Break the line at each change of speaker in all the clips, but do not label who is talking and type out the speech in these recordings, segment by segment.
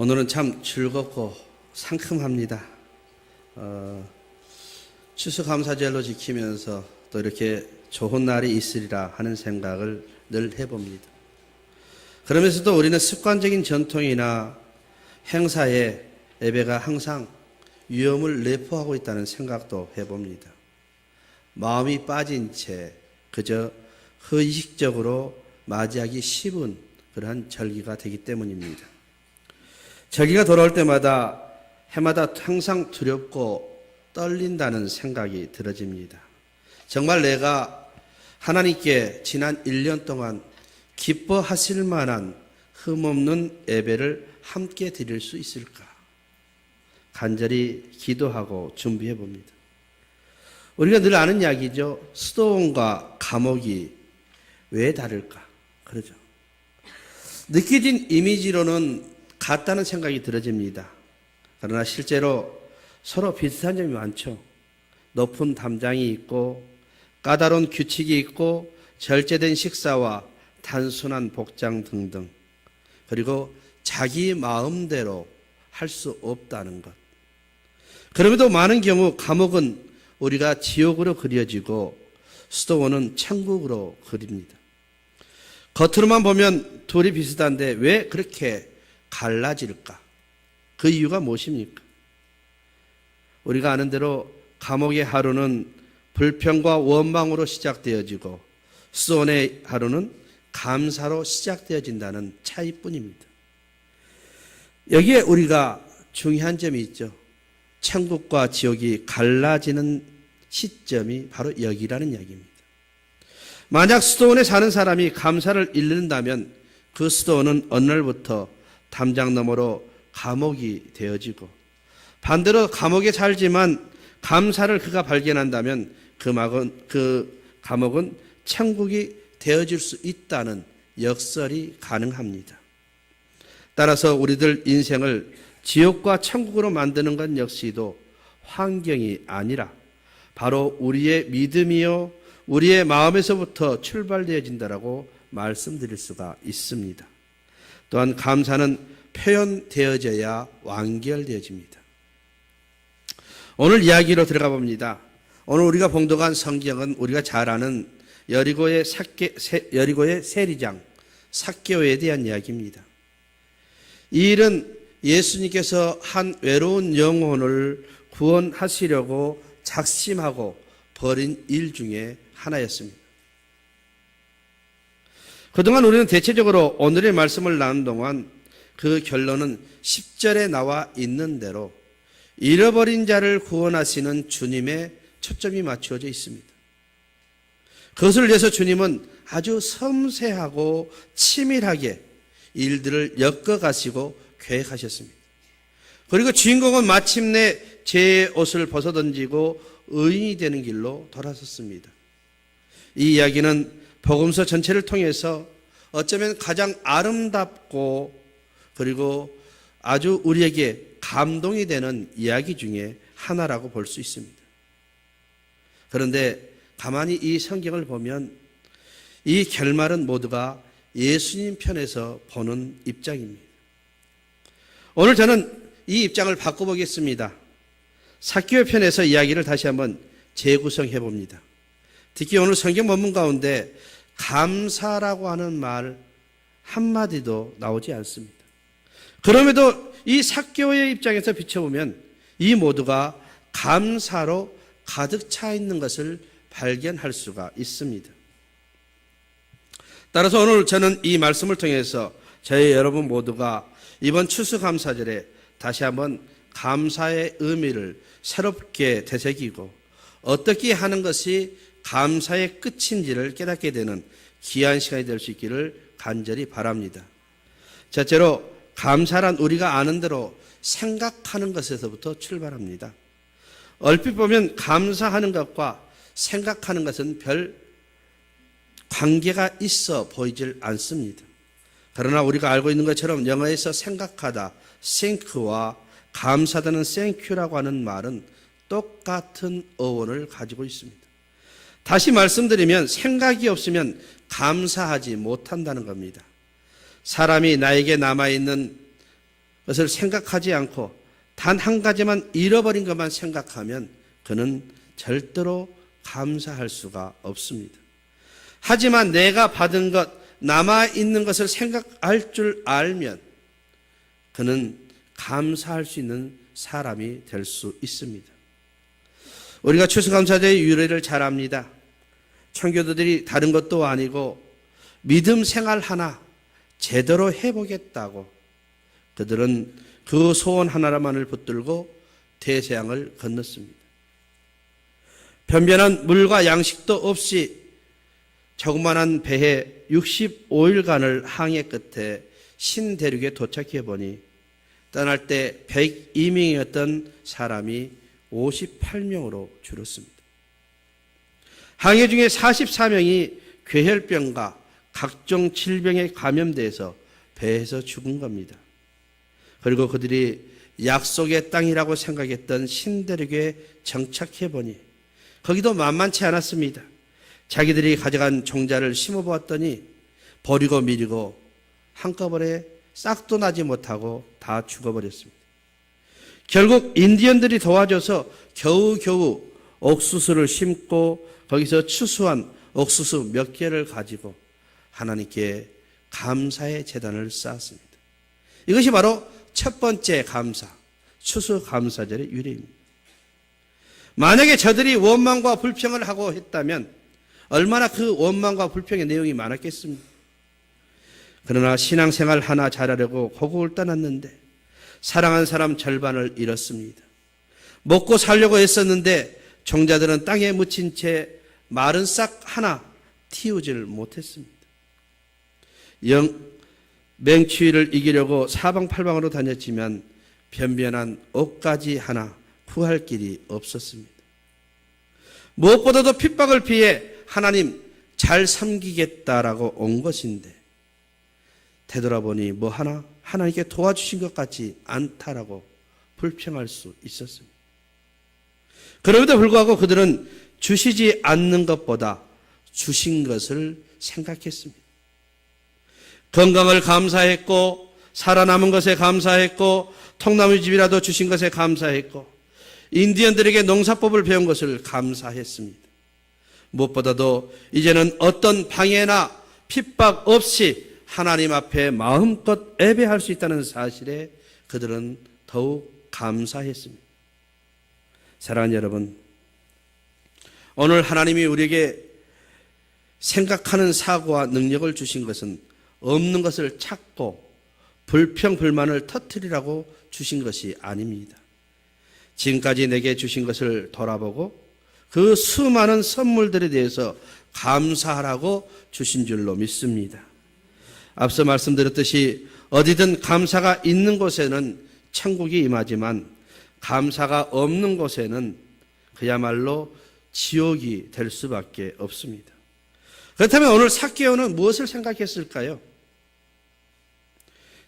오늘은 참 즐겁고 상큼합니다. 추수감사절로 지키면서 또 이렇게 좋은 날이 있으리라 하는 생각을 늘 해봅니다. 그러면서도 우리는 습관적인 전통이나 행사에 예배가 항상 위험을 내포하고 있다는 생각도 해봅니다. 마음이 빠진 채 그저 의식적으로 맞이하기 쉬운 그러한 절기가 되기 때문입니다. 절기가 돌아올 때마다 해마다 항상 두렵고 떨린다는 생각이 들어집니다. 정말 내가 하나님께 지난 1년 동안 기뻐하실 만한 흠없는 예배를 함께 드릴 수 있을까? 간절히 기도하고 준비해 봅니다. 우리가 늘 아는 이야기죠. 수도원과 감옥이 왜 다를까? 그러죠. 느껴진 이미지로는 같다는 생각이 들어집니다. 그러나 실제로 서로 비슷한 점이 많죠. 높은 담장이 있고 까다로운 규칙이 있고 절제된 식사와 단순한 복장 등등, 그리고 자기 마음대로 할 수 없다는 것. 그럼에도 많은 경우 감옥은 우리가 지옥으로 그려지고 수도원은 천국으로 그립니다. 겉으로만 보면 둘이 비슷한데 왜 그렇게 갈라질까? 그 이유가 무엇입니까? 우리가 아는 대로 감옥의 하루는 불평과 원망으로 시작되어지고 수도원의 하루는 감사로 시작되어진다는 차이뿐입니다. 여기에 우리가 중요한 점이 있죠. 천국과 지옥이 갈라지는 시점이 바로 여기라는 이야기입니다. 만약 수도원에 사는 사람이 감사를 잃는다면 그 수도원은 어느 날부터 담장 너머로 감옥이 되어지고, 반대로 감옥에 살지만 감사를 그가 발견한다면 그 감옥은 천국이 되어질 수 있다는 역설이 가능합니다. 따라서 우리들 인생을 지옥과 천국으로 만드는 것 역시도 환경이 아니라 바로 우리의 믿음이요 우리의 마음에서부터 출발되어진다라고 말씀드릴 수가 있습니다. 또한 감사는 표현되어져야 완결되어집니다. 오늘 이야기로 들어가 봅니다. 오늘 우리가 봉독한 성경은 우리가 잘 아는 여리고의 세리장 삭개오에 대한 이야기입니다. 이 일은 예수님께서 한 외로운 영혼을 구원하시려고 작심하고 벌인 일 중에 하나였습니다. 그동안 우리는 대체적으로 오늘의 말씀을 나눈 동안 그 결론은 10절에 나와 있는 대로 잃어버린 자를 구원하시는 주님의 초점이 맞추어져 있습니다. 그것을 위해서 주님은 아주 섬세하고 치밀하게 일들을 엮어가시고 계획하셨습니다. 그리고 주인공은 마침내 죄의 옷을 벗어던지고 의인이 되는 길로 돌아섰습니다. 이 이야기는 복음서 전체를 통해서 어쩌면 가장 아름답고 그리고 아주 우리에게 감동이 되는 이야기 중에 하나라고 볼 수 있습니다. 그런데 가만히 이 성경을 보면 이 결말은 모두가 예수님 편에서 보는 입장입니다. 오늘 저는 이 입장을 바꿔보겠습니다. 삭개오 편에서 이야기를 다시 한번 재구성해 봅니다. 특히 오늘 성경 본문 가운데 감사라고 하는 말 한마디도 나오지 않습니다. 그럼에도 이 삭개오의 입장에서 비춰보면 이 모두가 감사로 가득 차 있는 것을 발견할 수가 있습니다. 따라서 오늘 저는 이 말씀을 통해서 저희 여러분 모두가 이번 추수감사절에 다시 한번 감사의 의미를 새롭게 되새기고 어떻게 하는 것이 감사의 끝인지를 깨닫게 되는 귀한 시간이 될 수 있기를 간절히 바랍니다. 첫째로 감사란 우리가 아는 대로 생각하는 것에서부터 출발합니다. 얼핏 보면 감사하는 것과 생각하는 것은 별 관계가 있어 보이질 않습니다. 그러나 우리가 알고 있는 것처럼 영어에서 생각하다, think와 감사하다는 thank유라고 하는 말은 똑같은 어원을 가지고 있습니다. 다시 말씀드리면 생각이 없으면 감사하지 못한다는 겁니다. 사람이 나에게 남아있는 것을 생각하지 않고 단 한 가지만 잃어버린 것만 생각하면 그는 절대로 감사할 수가 없습니다. 하지만 내가 받은 것, 남아있는 것을 생각할 줄 알면 그는 감사할 수 있는 사람이 될 수 있습니다. 우리가 추수감사제의 유래를 잘 압니다. 청교도들이 다른 것도 아니고 믿음 생활 하나 제대로 해보겠다고 그들은 그 소원 하나만을 붙들고 대서양을 건넜습니다. 변변한 물과 양식도 없이 조그만한 배에 65일간을 항해 끝에 신대륙에 도착해 보니 떠날 때 102명이었던 사람이 58명으로 줄었습니다. 항해 중에 44명이 괴혈병과 각종 질병에 감염돼서 배에서 죽은 겁니다. 그리고 그들이 약속의 땅이라고 생각했던 신대륙에 정착해 보니 거기도 만만치 않았습니다. 자기들이 가져간 종자를 심어보았더니 버리고 미리고 한꺼번에 싹도 나지 못하고 다 죽어버렸습니다. 결국 인디언들이 도와줘서 겨우겨우 옥수수를 심고 거기서 추수한 옥수수 몇 개를 가지고 하나님께 감사의 제단을 쌓았습니다. 이것이 바로 첫 번째 감사, 추수감사절의 유래입니다. 만약에 저들이 원망과 불평을 하고 했다면 얼마나 그 원망과 불평의 내용이 많았겠습니까? 그러나 신앙생활 하나 잘하려고 고국을 떠났는데 사랑한 사람 절반을 잃었습니다. 먹고 살려고 애썼는데 종자들은 땅에 묻힌 채 마른 싹 하나 틔우질 못했습니다. 맹추위를 이기려고 사방팔방으로 다녔지만 변변한 옷가지 하나 구할 길이 없었습니다. 무엇보다도 핍박을 피해 하나님 잘 섬기겠다라고 온 것인데 되돌아보니 뭐 하나 하나님께 도와주신 것 같지 않다라고 불평할 수 있었습니다. 그럼에도 불구하고 그들은 주시지 않는 것보다 주신 것을 생각했습니다. 건강을 감사했고 살아남은 것에 감사했고 통나무집이라도 주신 것에 감사했고 인디언들에게 농사법을 배운 것을 감사했습니다. 무엇보다도 이제는 어떤 방해나 핍박 없이 하나님 앞에 마음껏 예배할 수 있다는 사실에 그들은 더욱 감사했습니다. 사랑하는 여러분, 오늘 하나님이 우리에게 생각하는 사고와 능력을 주신 것은 없는 것을 찾고 불평, 불만을 터뜨리라고 주신 것이 아닙니다. 지금까지 내게 주신 것을 돌아보고 그 수많은 선물들에 대해서 감사하라고 주신 줄로 믿습니다. 앞서 말씀드렸듯이 어디든 감사가 있는 곳에는 천국이 임하지만 감사가 없는 곳에는 그야말로 지옥이 될 수밖에 없습니다. 그렇다면 오늘 삭개오는 무엇을 생각했을까요?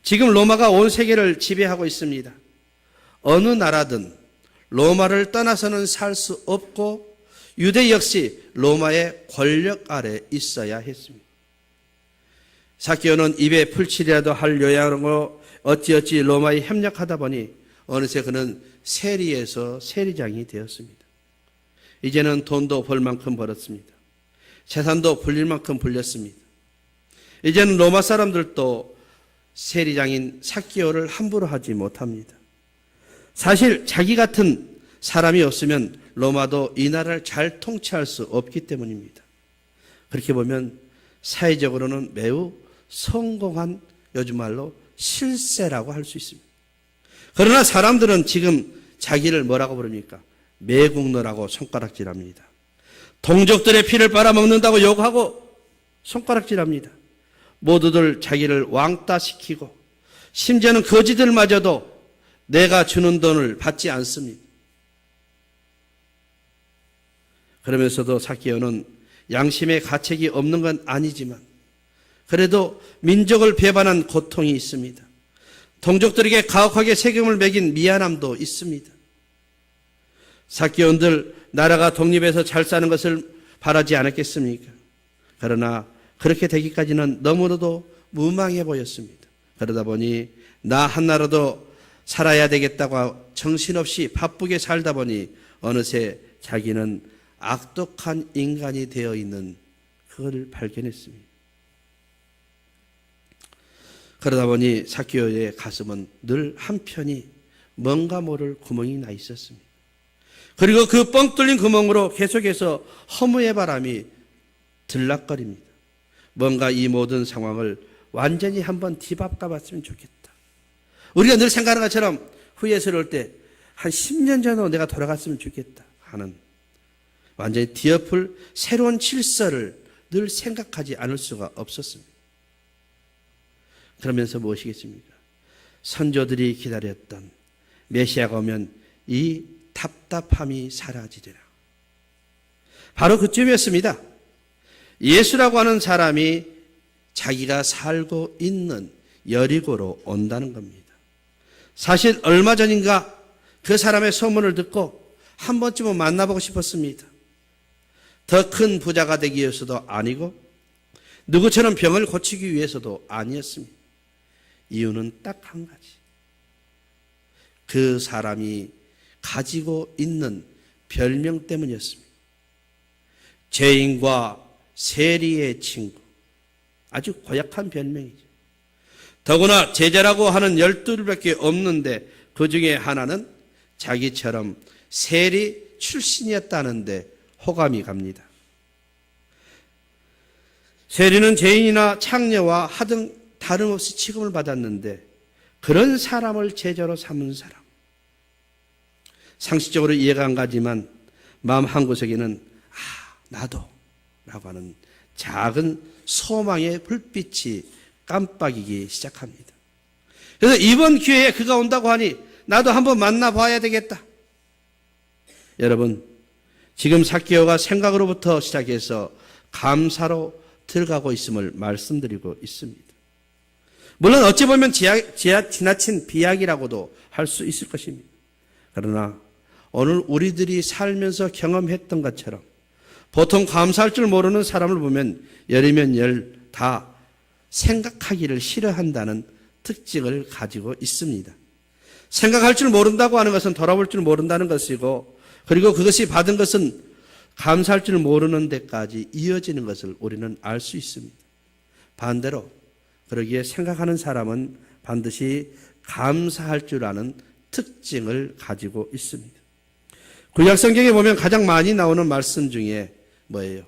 지금 로마가 온 세계를 지배하고 있습니다. 어느 나라든 로마를 떠나서는 살 수 없고 유대 역시 로마의 권력 아래 있어야 했습니다. 삭개오는 입에 풀칠이라도 할 요양으로 어찌어찌 로마에 협력하다 보니 어느새 그는 세리에서 세리장이 되었습니다. 이제는 돈도 벌 만큼 벌었습니다. 재산도 불릴 만큼 불렸습니다. 이제는 로마 사람들도 세리장인 삭개오를 함부로 하지 못합니다. 사실 자기 같은 사람이 없으면 로마도 이 나라를 잘 통치할 수 없기 때문입니다. 그렇게 보면 사회적으로는 매우 성공한 요즘 말로 실세라고 할 수 있습니다. 그러나 사람들은 지금 자기를 뭐라고 부릅니까? 매국노라고 손가락질합니다. 동족들의 피를 빨아먹는다고 욕하고 손가락질합니다. 모두들 자기를 왕따시키고 심지어는 거지들마저도 내가 주는 돈을 받지 않습니다. 그러면서도 삭개오는 양심의 가책이 없는 건 아니지만 그래도 민족을 배반한 고통이 있습니다. 동족들에게 가혹하게 세금을 매긴 미안함도 있습니다. 삭개오인들 나라가 독립해서 잘 사는 것을 바라지 않았겠습니까? 그러나 그렇게 되기까지는 너무나도 무망해 보였습니다. 그러다 보니 나 하나라도 살아야 되겠다고 정신없이 바쁘게 살다 보니 어느새 자기는 악독한 인간이 되어 있는 그걸 발견했습니다. 그러다 보니 삭개오의 가슴은 늘 한편이 뭔가 모를 구멍이 나 있었습니다. 그리고 그 뻥 뚫린 구멍으로 계속해서 허무의 바람이 들락거립니다. 뭔가 이 모든 상황을 완전히 한번 뒤바꿔 봤으면 좋겠다. 우리가 늘 생각하는 것처럼 후회스러울 때 한 10년 전으로 내가 돌아갔으면 좋겠다 하는 완전히 뒤엎을 새로운 질서를 늘 생각하지 않을 수가 없었습니다. 그러면서 무엇이겠습니까? 선조들이 기다렸던 메시아가 오면 이 답답함이 사라지리라. 바로 그쯤이었습니다. 예수라고 하는 사람이 자기가 살고 있는 여리고로 온다는 겁니다. 사실 얼마 전인가 그 사람의 소문을 듣고 한 번쯤은 만나보고 싶었습니다. 더 큰 부자가 되기 위해서도 아니고 누구처럼 병을 고치기 위해서도 아니었습니다. 이유는 딱 한 가지. 그 사람이 가지고 있는 별명 때문이었습니다. 죄인과 세리의 친구. 아주 고약한 별명이죠. 더구나 제자라고 하는 12밖에 없는데 그 중에 하나는 자기처럼 세리 출신이었다는데 호감이 갑니다. 세리는 죄인이나 창녀와 하등 다름없이 취급을 받았는데 그런 사람을 제자로 삼은 사람. 상식적으로 이해가 안 가지만 마음 한구석에는 나도 라고 하는 작은 소망의 불빛이 깜빡이기 시작합니다. 그래서 이번 기회에 그가 온다고 하니 나도 한번 만나봐야 되겠다. 여러분, 지금 삭개오가 생각으로부터 시작해서 감사로 들어가고 있음을 말씀드리고 있습니다. 물론 어찌 보면 지나친 비약이라고도 할 수 있을 것입니다. 그러나 오늘 우리들이 살면서 경험했던 것처럼 보통 감사할 줄 모르는 사람을 보면 열이면 열 다 생각하기를 싫어한다는 특징을 가지고 있습니다. 생각할 줄 모른다고 하는 것은 돌아볼 줄 모른다는 것이고 그리고 그것이 받은 것은 감사할 줄 모르는 데까지 이어지는 것을 우리는 알 수 있습니다. 반대로 그러기에 생각하는 사람은 반드시 감사할 줄 아는 특징을 가지고 있습니다. 구약 성경에 보면 가장 많이 나오는 말씀 중에 뭐예요?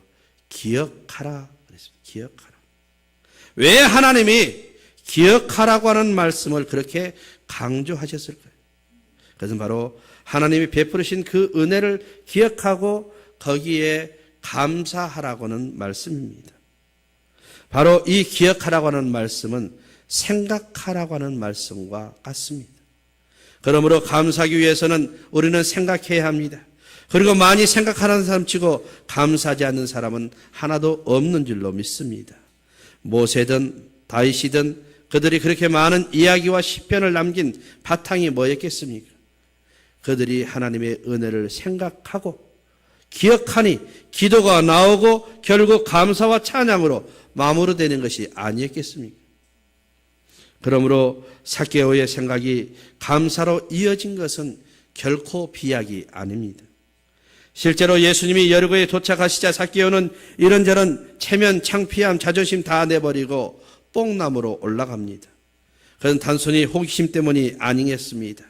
기억하라 그랬습니다. 기억하라. 왜 하나님이 기억하라고 하는 말씀을 그렇게 강조하셨을까요? 그것은 바로 하나님이 베푸신 그 은혜를 기억하고 거기에 감사하라고는 말씀입니다. 바로 이 기억하라고 하는 말씀은 생각하라고 하는 말씀과 같습니다. 그러므로 감사하기 위해서는 우리는 생각해야 합니다. 그리고 많이 생각하는 사람 치고 감사하지 않는 사람은 하나도 없는 줄로 믿습니다. 모세든 다윗이든 그들이 그렇게 많은 이야기와 시편을 남긴 바탕이 뭐였겠습니까? 그들이 하나님의 은혜를 생각하고 기억하니 기도가 나오고 결국 감사와 찬양으로 마무리되는 것이 아니었겠습니까? 그러므로 삭개오의 생각이 감사로 이어진 것은 결코 비약이 아닙니다. 실제로 예수님이 여리고에 도착하시자 삭개오는 이런저런 체면, 창피함, 자존심 다 내버리고 뽕나무로 올라갑니다. 그건 단순히 호기심 때문이 아니겠습니다.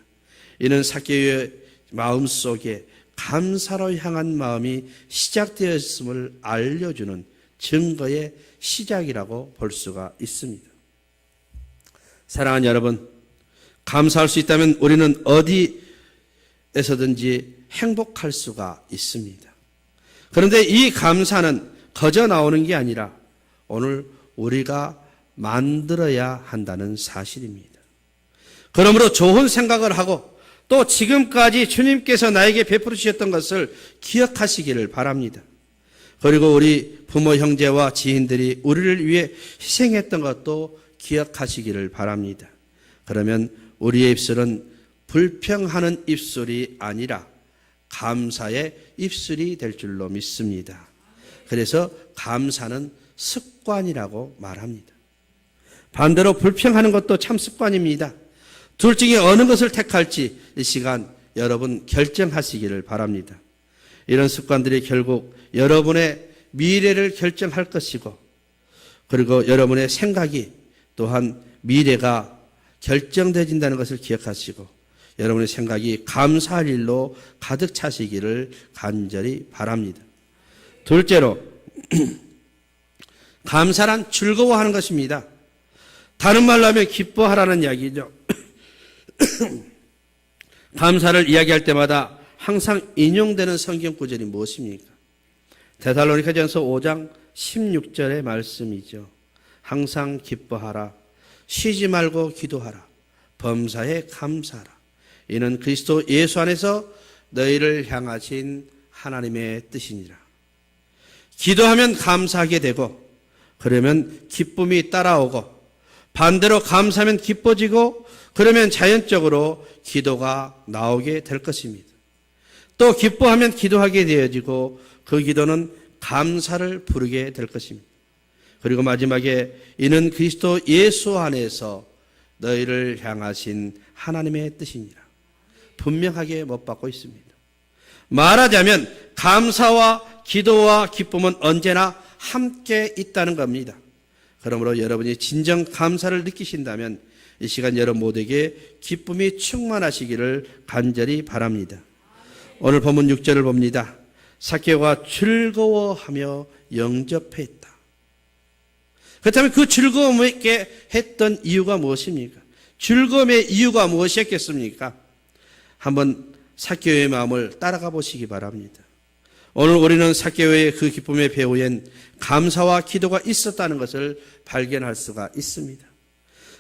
이는 삭개오의 마음속에 감사로 향한 마음이 시작되었음을 알려주는 증거의 시작이라고 볼 수가 있습니다. 사랑하는 여러분, 감사할 수 있다면 우리는 어디에서든지 행복할 수가 있습니다. 그런데 이 감사는 거저 나오는 게 아니라 오늘 우리가 만들어야 한다는 사실입니다. 그러므로 좋은 생각을 하고 또 지금까지 주님께서 나에게 베풀어 주셨던 것을 기억하시기를 바랍니다. 그리고 우리 부모, 형제와 지인들이 우리를 위해 희생했던 것도 기억하시기를 바랍니다. 그러면 우리의 입술은 불평하는 입술이 아니라 감사의 입술이 될 줄로 믿습니다. 그래서 감사는 습관이라고 말합니다. 반대로 불평하는 것도 참 습관입니다. 둘 중에 어느 것을 택할지 이 시간 여러분 결정하시기를 바랍니다. 이런 습관들이 결국 여러분의 미래를 결정할 것이고, 그리고 여러분의 생각이 또한 미래가 결정되어진다는 것을 기억하시고, 여러분의 생각이 감사할 일로 가득 차시기를 간절히 바랍니다. 둘째로, 감사란 즐거워하는 것입니다. 다른 말로 하면 기뻐하라는 이야기죠. 감사를 이야기할 때마다 항상 인용되는 성경 구절이 무엇입니까? 데살로니가전서 5장 16절의 말씀이죠. 항상 기뻐하라, 쉬지 말고 기도하라, 범사에 감사하라. 이는 그리스도 예수 안에서 너희를 향하신 하나님의 뜻이니라. 기도하면 감사하게 되고, 그러면 기쁨이 따라오고, 반대로 감사하면 기뻐지고, 그러면 자연적으로 기도가 나오게 될 것입니다. 또 기뻐하면 기도하게 되어지고, 그 기도는 감사를 부르게 될 것입니다. 그리고 마지막에 이는 그리스도 예수 안에서 너희를 향하신 하나님의 뜻이니라. 분명하게 못 받고 있습니다. 말하자면 감사와 기도와 기쁨은 언제나 함께 있다는 겁니다. 그러므로 여러분이 진정 감사를 느끼신다면 이 시간 여러분 모두에게 기쁨이 충만하시기를 간절히 바랍니다. 오늘 본문 6절을 봅니다. 삭개오가 즐거워하며 영접했다. 그렇다면 그 즐거움에 했던 이유가 무엇입니까? 즐거움의 이유가 무엇이었겠습니까? 한번 삭개오의 마음을 따라가 보시기 바랍니다. 오늘 우리는 삭개오의 그 기쁨의 배후엔 감사와 기도가 있었다는 것을 발견할 수가 있습니다.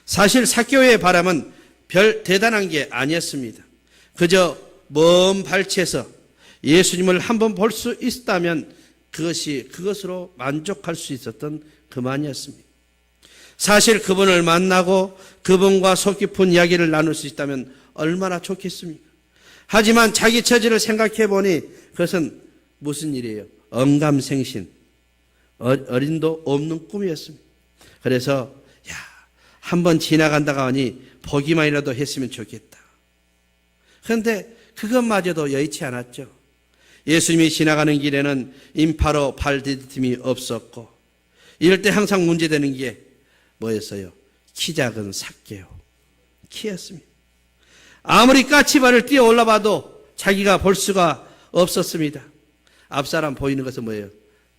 사실 삭개오의 바람은 별 대단한 게 아니었습니다. 그저 먼 발치에서 예수님을 한번 볼 수 있다면 그것으로 만족할 수 있었던 그만이었습니다. 사실 그분을 만나고 그분과 속 깊은 이야기를 나눌 수 있다면 얼마나 좋겠습니까? 하지만 자기 처지를 생각해 보니 그것은 무슨 일이에요? 언감생신, 어린도 없는 꿈이었습니다. 그래서 한번 지나간다가 하니 보기만이라도 했으면 좋겠다. 그런데 그것마저도 여의치 않았죠. 예수님이 지나가는 길에는 인파로 발 디딤이 없었고, 이럴 때 항상 문제되는 게 뭐였어요? 키 작은 삭개오, 키였습니다. 아무리 까치발을 뛰어 올라봐도 자기가 볼 수가 없었습니다. 앞사람 보이는 것은 뭐예요?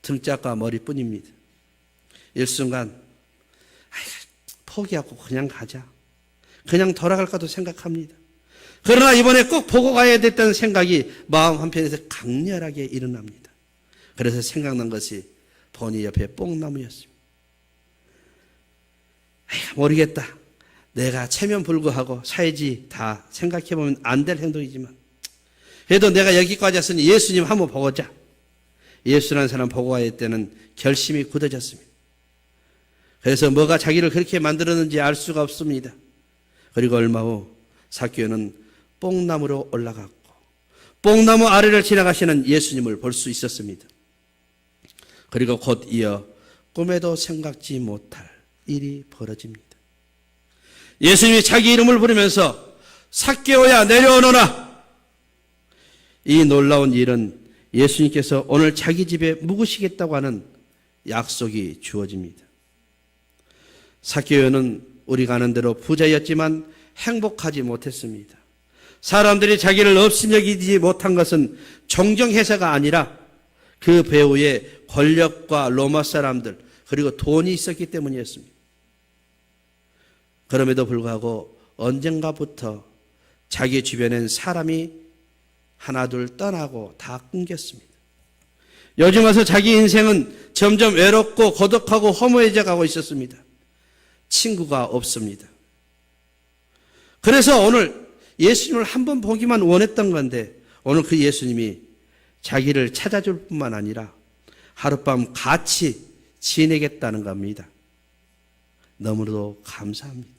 등짝과 머리뿐입니다. 일순간 포기하고 그냥 가자, 그냥 돌아갈까도 생각합니다. 그러나 이번에 꼭 보고 가야 됐다는 생각이 마음 한편에서 강렬하게 일어납니다. 그래서 생각난 것이 보니 옆에 뽕나무였습니다. 모르겠다. 내가 체면 불구하고 사야지 다 생각해보면 안 될 행동이지만, 그래도 내가 여기까지 왔으니 예수님 한번 보고자. 예수라는 사람 보고 가야 때는 결심이 굳어졌습니다. 그래서 뭐가 자기를 그렇게 만들었는지 알 수가 없습니다. 그리고 얼마 후 삭개오는 뽕나무로 올라갔고, 뽕나무 아래를 지나가시는 예수님을 볼 수 있었습니다. 그리고 곧 이어 꿈에도 생각지 못할 일이 벌어집니다. 예수님이 자기 이름을 부르면서 삭개오야 내려오너라. 이 놀라운 일은 예수님께서 오늘 자기 집에 묵으시겠다고 하는 약속이 주어집니다. 삭개오는 우리가 아는 대로 부자였지만 행복하지 못했습니다. 사람들이 자기를 업신여기지 못한 것은 정정해서가 아니라 그 배후에 권력과 로마 사람들 그리고 돈이 있었기 때문이었습니다. 그럼에도 불구하고 언젠가부터 자기 주변엔 사람이 하나둘 떠나고 다 끊겼습니다. 요즘 와서 자기 인생은 점점 외롭고 고독하고 허무해져 가고 있었습니다. 친구가 없습니다. 그래서 오늘 예수님을 한번 보기만 원했던 건데, 오늘 그 예수님이 자기를 찾아줄 뿐만 아니라 하룻밤 같이 지내겠다는 겁니다. 너무나도 감사합니다.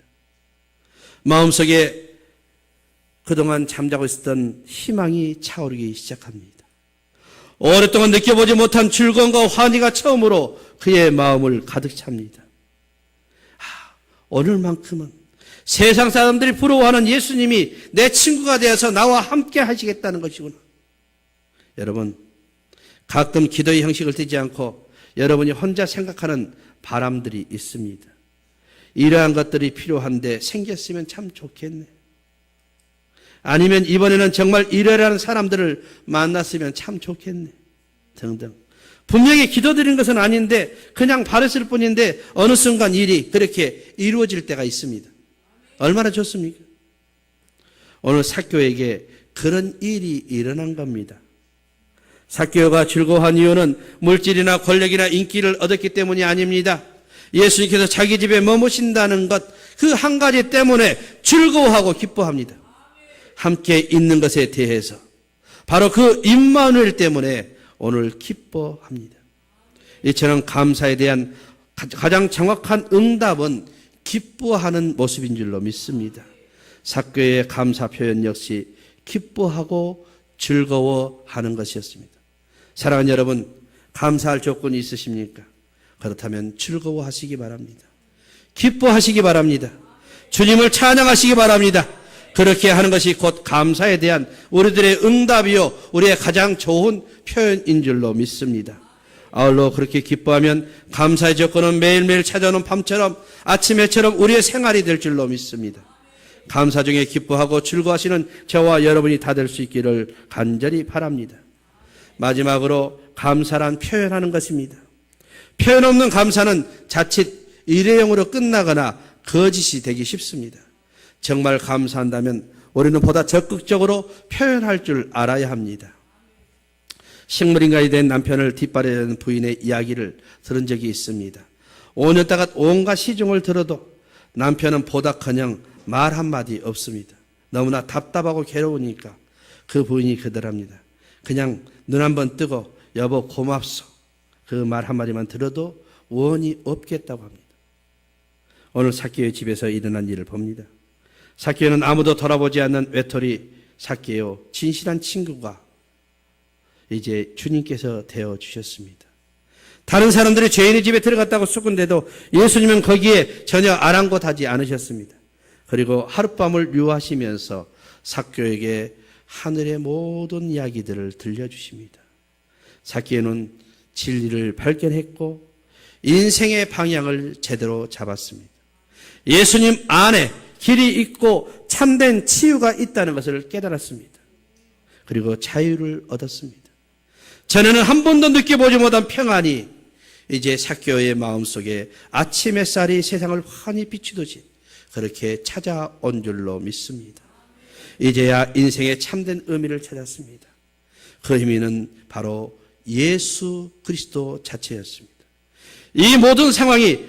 마음속에 그동안 잠자고 있었던 희망이 차오르기 시작합니다. 오랫동안 느껴보지 못한 즐거움과 환희가 처음으로 그의 마음을 가득 찹니다. 오늘만큼은 세상 사람들이 부러워하는 예수님이 내 친구가 되어서 나와 함께 하시겠다는 것이구나. 여러분, 가끔 기도의 형식을 띠지 않고 여러분이 혼자 생각하는 바람들이 있습니다. 이러한 것들이 필요한데 생겼으면 참 좋겠네. 아니면 이번에는 정말 이러라는 사람들을 만났으면 참 좋겠네. 등등. 분명히 기도드린 것은 아닌데 그냥 바랬을 뿐인데 어느 순간 일이 그렇게 이루어질 때가 있습니다. 얼마나 좋습니까? 오늘 삭개오에게 그런 일이 일어난 겁니다. 삭개오가 즐거워한 이유는 물질이나 권력이나 인기를 얻었기 때문이 아닙니다. 예수님께서 자기 집에 머무신다는 것, 그 한 가지 때문에 즐거워하고 기뻐합니다. 함께 있는 것에 대해서 바로 그 임마누엘 때문에 오늘 기뻐합니다. 이처럼 감사에 대한 가장 정확한 응답은 기뻐하는 모습인 줄로 믿습니다. 삭개오의 감사 표현 역시 기뻐하고 즐거워하는 것이었습니다. 사랑하는 여러분, 감사할 조건이 있으십니까? 그렇다면 즐거워하시기 바랍니다. 기뻐하시기 바랍니다. 주님을 찬양하시기 바랍니다. 그렇게 하는 것이 곧 감사에 대한 우리들의 응답이요, 우리의 가장 좋은 표현인 줄로 믿습니다. 아울러 그렇게 기뻐하면 감사의 조건은 매일매일 찾아오는 밤처럼 아침 해처럼 우리의 생활이 될 줄로 믿습니다. 감사 중에 기뻐하고 즐거워하시는 저와 여러분이 다 될 수 있기를 간절히 바랍니다. 마지막으로 감사란 표현하는 것입니다. 표현 없는 감사는 자칫 일회용으로 끝나거나 거짓이 되기 쉽습니다. 정말 감사한다면 우리는 보다 적극적으로 표현할 줄 알아야 합니다. 식물인간이 된 남편을 뒷바라지는 부인의 이야기를 들은 적이 있습니다. 5년 동안 온갖 시중을 들어도 남편은 보다커녕 말 한마디 없습니다. 너무나 답답하고 괴로우니까 그 부인이 그러합니다. 그냥 눈 한번 뜨고 여보 고맙소. 그 말 한마디만 들어도 원이 없겠다고 합니다. 오늘 삭개오의 집에서 일어난 일을 봅니다. 삭개오는 아무도 돌아보지 않는 외톨이 삭개오, 진실한 친구가 이제 주님께서 되어주셨습니다. 다른 사람들이 죄인의 집에 들어갔다고 쑥은데도 예수님은 거기에 전혀 아랑곳하지 않으셨습니다. 그리고 하룻밤을 유하시면서 삭개오에게 하늘의 모든 이야기들을 들려주십니다. 삭개오는 진리를 발견했고 인생의 방향을 제대로 잡았습니다. 예수님 안에 길이 있고 참된 치유가 있다는 것을 깨달았습니다. 그리고 자유를 얻었습니다. 전에는 한 번도 느껴보지 못한 평안이 이제 삭개오의 마음속에 아침 햇살이 세상을 환히 비추듯이 그렇게 찾아온 줄로 믿습니다. 이제야 인생의 참된 의미를 찾았습니다. 그 의미는 바로 예수 그리스도 자체였습니다. 이 모든 상황이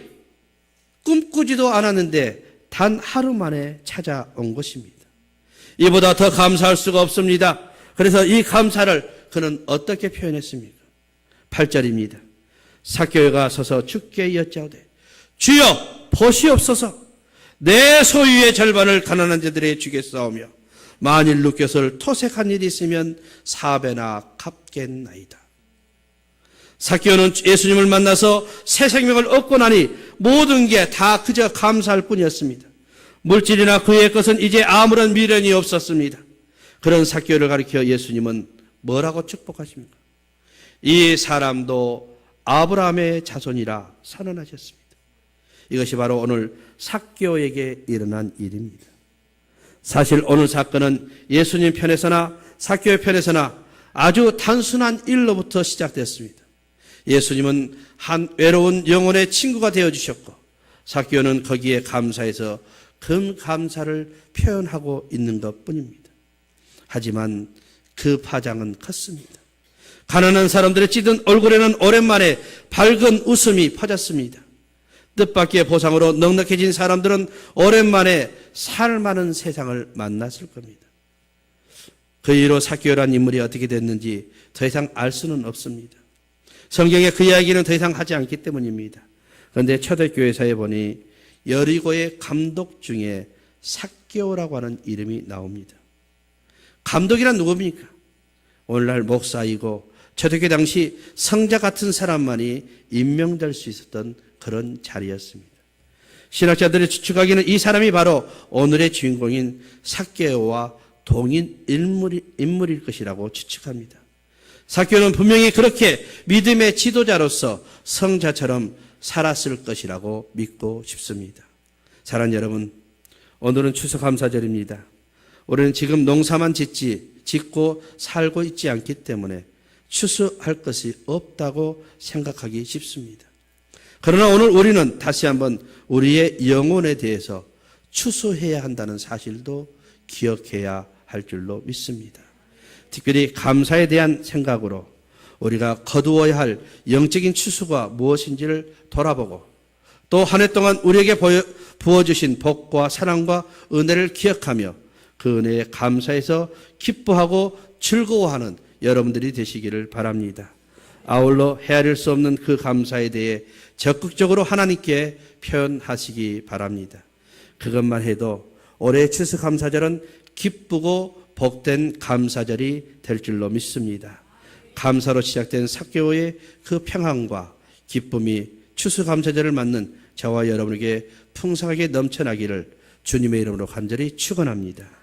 꿈꾸지도 않았는데 단 하루 만에 찾아온 것입니다. 이보다 더 감사할 수가 없습니다. 그래서 이 감사를 그는 어떻게 표현했습니까? 8절입니다. 삭개오가 서서 주께 여짜오되 주여 보시옵소서 내 소유의 절반을 가난한 자들에게 주겠사오며 만일 누께서를 토색한 일이 있으면 4배나 갚겠나이다. 삭개오는 예수님을 만나서 새 생명을 얻고 나니 모든 게 다 그저 감사할 뿐이었습니다. 물질이나 그의 것은 이제 아무런 미련이 없었습니다. 그런 삭개오를 가리켜 예수님은 뭐라고 축복하십니까? 이 사람도 아브라함의 자손이라 선언하셨습니다. 이것이 바로 오늘 삭개오에게 일어난 일입니다. 사실 오늘 사건은 예수님 편에서나 삭개오 편에서나 아주 단순한 일로부터 시작됐습니다. 예수님은 한 외로운 영혼의 친구가 되어주셨고 삭개오는 거기에 감사해서 큰 감사를 표현하고 있는 것뿐입니다. 하지만 그 파장은 컸습니다. 가난한 사람들의 찌든 얼굴에는 오랜만에 밝은 웃음이 퍼졌습니다. 뜻밖의 보상으로 넉넉해진 사람들은 오랜만에 살 많은 세상을 만났을 겁니다. 그 이후로 삭개오라는 인물이 어떻게 됐는지 더 이상 알 수는 없습니다. 성경에 그 이야기는 더 이상 하지 않기 때문입니다. 그런데 초대교회사에 보니 여리고의 감독 중에 삭개오라고 하는 이름이 나옵니다. 감독이란 누굽니까? 오늘날 목사이고 초대교회 당시 성자 같은 사람만이 임명될 수 있었던 그런 자리였습니다. 신학자들이 추측하기는 이 사람이 바로 오늘의 주인공인 삭개오와 동인 인물일 것이라고 추측합니다. 삭개오는 분명히 그렇게 믿음의 지도자로서 성자처럼 살았을 것이라고 믿고 싶습니다. 사랑하는 여러분, 오늘은 추수감사절입니다. 우리는 지금 농사만 짓고 살고 있지 않기 때문에 추수할 것이 없다고 생각하기 쉽습니다. 그러나 오늘 우리는 다시 한번 우리의 영혼에 대해서 추수해야 한다는 사실도 기억해야 할 줄로 믿습니다. 특별히 감사에 대한 생각으로 우리가 거두어야 할 영적인 추수가 무엇인지를 돌아보고 또 한 해 동안 우리에게 부어주신 복과 사랑과 은혜를 기억하며 그 은혜에 감사해서 기뻐하고 즐거워하는 여러분들이 되시기를 바랍니다. 아울러 헤아릴 수 없는 그 감사에 대해 적극적으로 하나님께 표현하시기 바랍니다. 그것만 해도 올해의 추수감사절은 기쁘고 복된 감사절이 될 줄로 믿습니다. 감사로 시작된 삭개오의 그 평안과 기쁨이 추수감사절을 맞는 저와 여러분에게 풍성하게 넘쳐나기를 주님의 이름으로 간절히 축원합니다.